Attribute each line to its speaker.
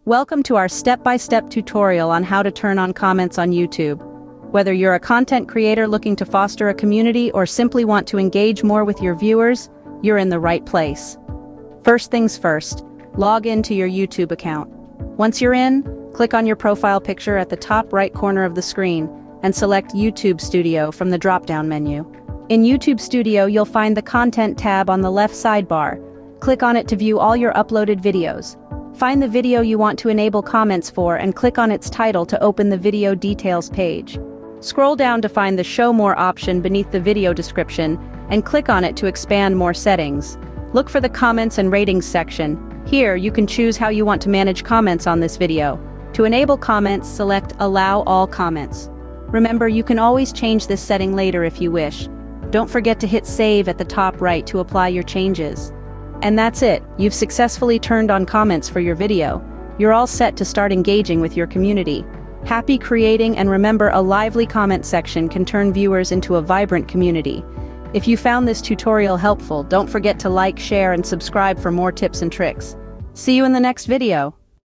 Speaker 1: Welcome to our step-by-step tutorial on how to turn on comments on YouTube. Whether you're a content creator looking to foster a community or simply want to engage more with your viewers, you're in the right place. First things first, log into your YouTube account. Once you're in, click on your profile picture at the top right corner of the screen and select YouTube Studio from the drop-down menu. In YouTube Studio, you'll find the Content tab on the left sidebar. Click on it to view all your uploaded videos. Find the video you want to enable comments for and click on its title to open the video details page. Scroll down to find the Show More option beneath the video description and click on it to expand more settings. Look for the Comments and Ratings section. Here, you can choose how you want to manage comments on this video. To enable comments, select Allow All Comments. Remember, you can always change this setting later if you wish. Don't forget to hit Save at the top right to apply your changes. And that's it, you've successfully turned on comments for your video. You're all set to start engaging with your community. Happy creating, and remember, a lively comment section can turn viewers into a vibrant community. If you found this tutorial helpful, don't forget to like, share, and subscribe for more tips and tricks. See you in the next video.